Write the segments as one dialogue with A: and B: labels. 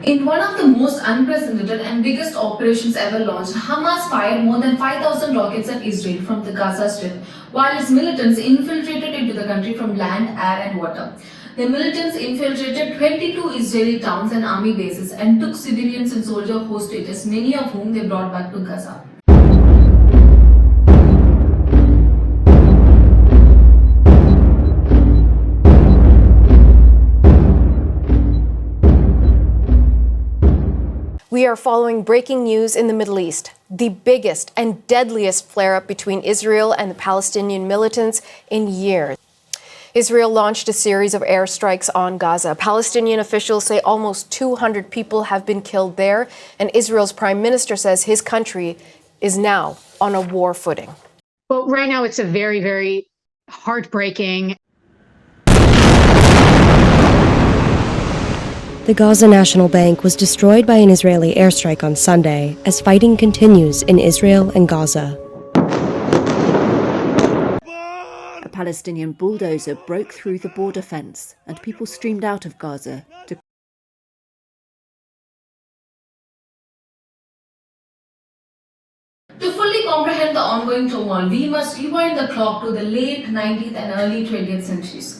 A: In one of the most unprecedented and biggest operations ever launched, Hamas fired more than 5,000 rockets at Israel from the Gaza Strip, while its militants infiltrated into the country from land, air, and water. The militants infiltrated 22 Israeli towns and army bases and took civilians and soldier hostages, many of whom they brought back to Gaza.
B: We are following breaking news in the Middle East, the biggest and deadliest flare-up between Israel and the Palestinian militants in years. Israel launched a series of airstrikes on Gaza. Palestinian officials say almost 200 people have been killed there, and Israel's prime minister says his country is now on a war footing.
C: Well, right now it's a very, very heartbreaking.
D: The Gaza National Bank was destroyed by an Israeli airstrike on Sunday as fighting continues in Israel and Gaza.
E: A Palestinian bulldozer broke through the border fence and people streamed out of Gaza to
A: To fully comprehend the ongoing turmoil, we must rewind the clock to the late 19th and early 20th centuries.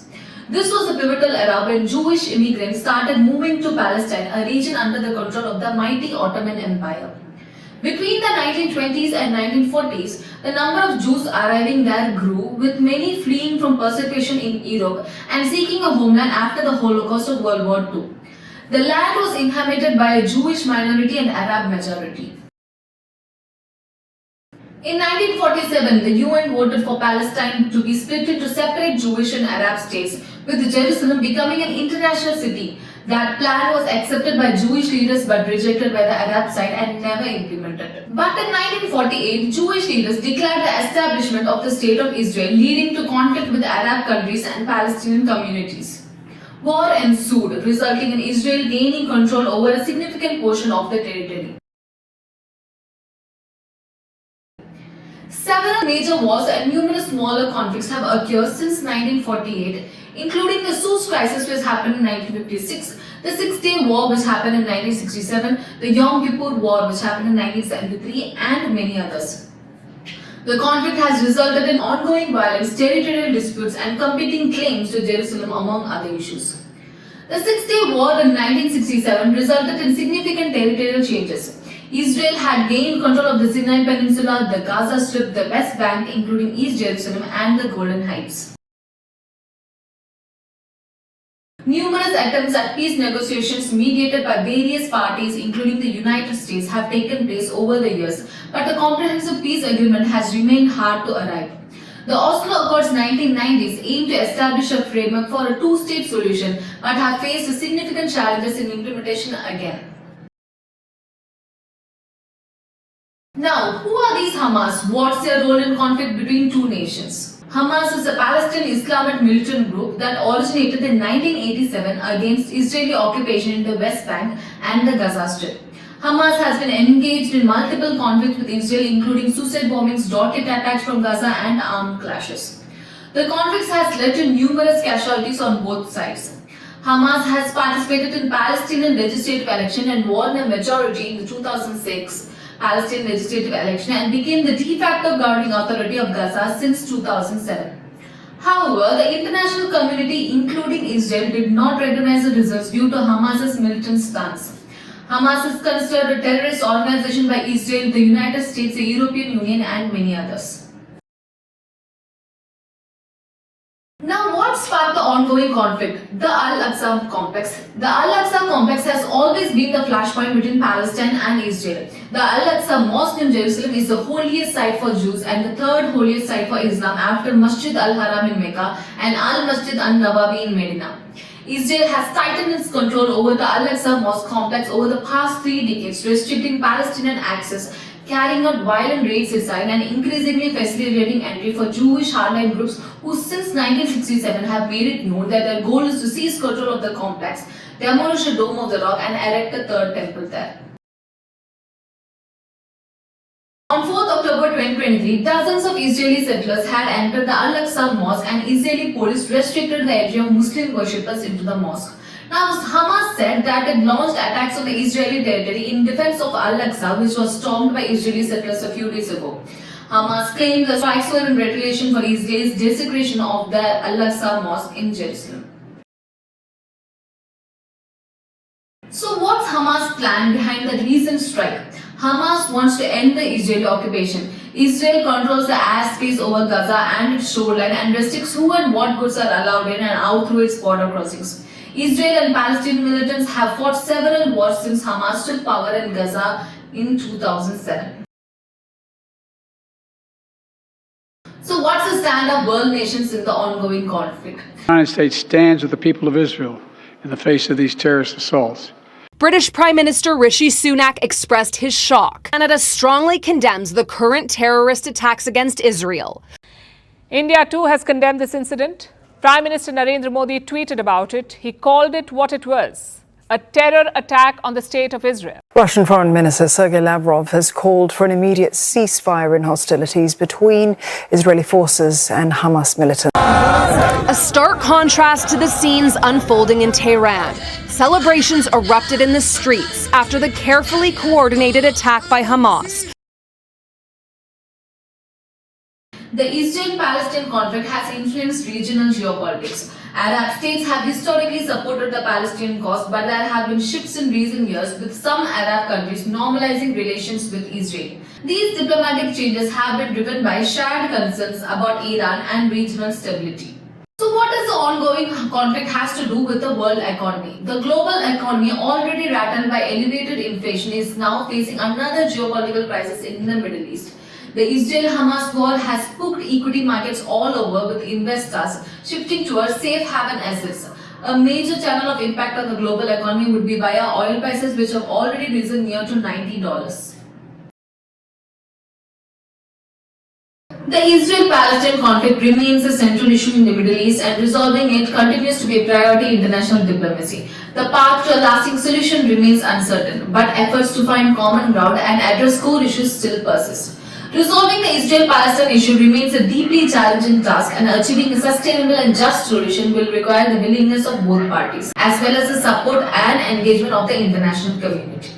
A: This was a pivotal era when Jewish immigrants started moving to Palestine, a region under the control of the mighty Ottoman Empire. Between the 1920s and 1940s, the number of Jews arriving there grew, with many fleeing from persecution in Europe and seeking a homeland after the Holocaust of World War II. The land was inhabited by a Jewish minority and Arab majority. In 1947, the UN voted for Palestine to be split into separate Jewish and Arab states, with Jerusalem becoming an international city. That plan was accepted by Jewish leaders but rejected by the Arab side and never implemented. But in 1948, Jewish leaders declared the establishment of the State of Israel, leading to conflict with Arab countries and Palestinian communities. War ensued, resulting in Israel gaining control over a significant portion of the territory. Several major wars and numerous smaller conflicts have occurred since 1948, including the Suez Crisis, which happened in 1956, the Six-Day War, which happened in 1967, the Yom Kippur War, which happened in 1973, and many others. The conflict has resulted in ongoing violence, territorial disputes, and competing claims to Jerusalem, among other issues. The Six-Day War in 1967 resulted in significant territorial changes. Israel had gained control of the Sinai Peninsula, the Gaza Strip, the West Bank, including East Jerusalem, and the Golan Heights. Numerous attempts at peace negotiations mediated by various parties, including the United States, have taken place over the years, but a comprehensive peace agreement has remained hard to arrive. The Oslo Accords 1990s aimed to establish a framework for a two-state solution, but have faced significant challenges in implementation again. Now, who are these Hamas? What's their role in conflict between two nations? Hamas is a Palestinian Islamic militant group that originated in 1987 against Israeli occupation in the West Bank and the Gaza Strip. Hamas has been engaged in multiple conflicts with Israel, including suicide bombings, rocket attacks from Gaza, and armed clashes. The conflict has led to numerous casualties on both sides. Hamas has participated in Palestinian legislative election and won a majority in the 2006 Palestinian legislative election and became the de facto governing authority of Gaza since 2007. However, the international community, including Israel, did not recognize the results due to Hamas's militant stance. Hamas is considered a terrorist organization by Israel, the United States, the European Union, and many others. Now, what sparked the ongoing conflict? The Al-Aqsa complex. The Al-Aqsa complex has always been the flashpoint between Palestine and Israel. The Al-Aqsa Mosque in Jerusalem is the holiest site for Jews and the third holiest site for Islam after Masjid al-Haram in Mecca and Al-Masjid al-Nabawi in Medina. Israel has tightened its control over the Al-Aqsa Mosque complex over the past 3 decades, restricting Palestinian access, carrying out violent raids inside, and increasingly facilitating entry for Jewish hardline groups who since 1967 have made it known that their goal is to seize control of the complex, demolish the Dome of the Rock, and erect a third temple there. On 4th October 2023, dozens of Israeli settlers had entered the Al-Aqsa Mosque and Israeli police restricted the entry of Muslim worshippers into the mosque. Now, Hamas said that it launched attacks on the Israeli territory in defense of Al-Aqsa, which was stormed by Israeli settlers a few days ago. Hamas claimed the strikes were in retaliation for Israel's desecration of the Al-Aqsa Mosque in Jerusalem. So what's Hamas' plan behind the recent strike? Hamas wants to end the Israeli occupation. Israel controls the airspace over Gaza and its shoreline and restricts who and what goods are allowed in and out through its border crossings. Israel and Palestinian militants have fought several wars since Hamas took power in Gaza in 2007. So what's the stand of world nations in the ongoing conflict?
F: The United States stands with the people of Israel in the face of these terrorist assaults.
G: British Prime Minister Rishi Sunak expressed his shock. Canada strongly condemns the current terrorist attacks against Israel.
H: India too has condemned this incident. Prime Minister Narendra Modi tweeted about it. He called it what it was, a terror attack on the state of Israel.
I: Russian Foreign Minister Sergei Lavrov has called for an immediate ceasefire in hostilities between Israeli forces and Hamas militants.
G: A stark contrast to the scenes unfolding in Tehran. Celebrations erupted in the streets after the carefully coordinated attack by Hamas.
A: The Israel-Palestine conflict has influenced regional geopolitics. Arab states have historically supported the Palestinian cause, but there have been shifts in recent years, with some Arab countries normalizing relations with Israel. These diplomatic changes have been driven by shared concerns about Iran and regional stability. So what does the ongoing conflict has to do with the world economy? The global economy, already rattled by elevated inflation, is now facing another geopolitical crisis in the Middle East. The Israel-Hamas war has spooked equity markets all over, with investors shifting towards safe haven assets. A major channel of impact on the global economy would be via oil prices, which have already risen near to $90. The Israel-Palestine conflict remains a central issue in the Middle East, and resolving it continues to be a priority in international diplomacy. The path to a lasting solution remains uncertain, but efforts to find common ground and address core issues still persist. Resolving the Israel-Palestine issue remains a deeply challenging task, and achieving a sustainable and just solution will require the willingness of both parties, as well as the support and engagement of the international community.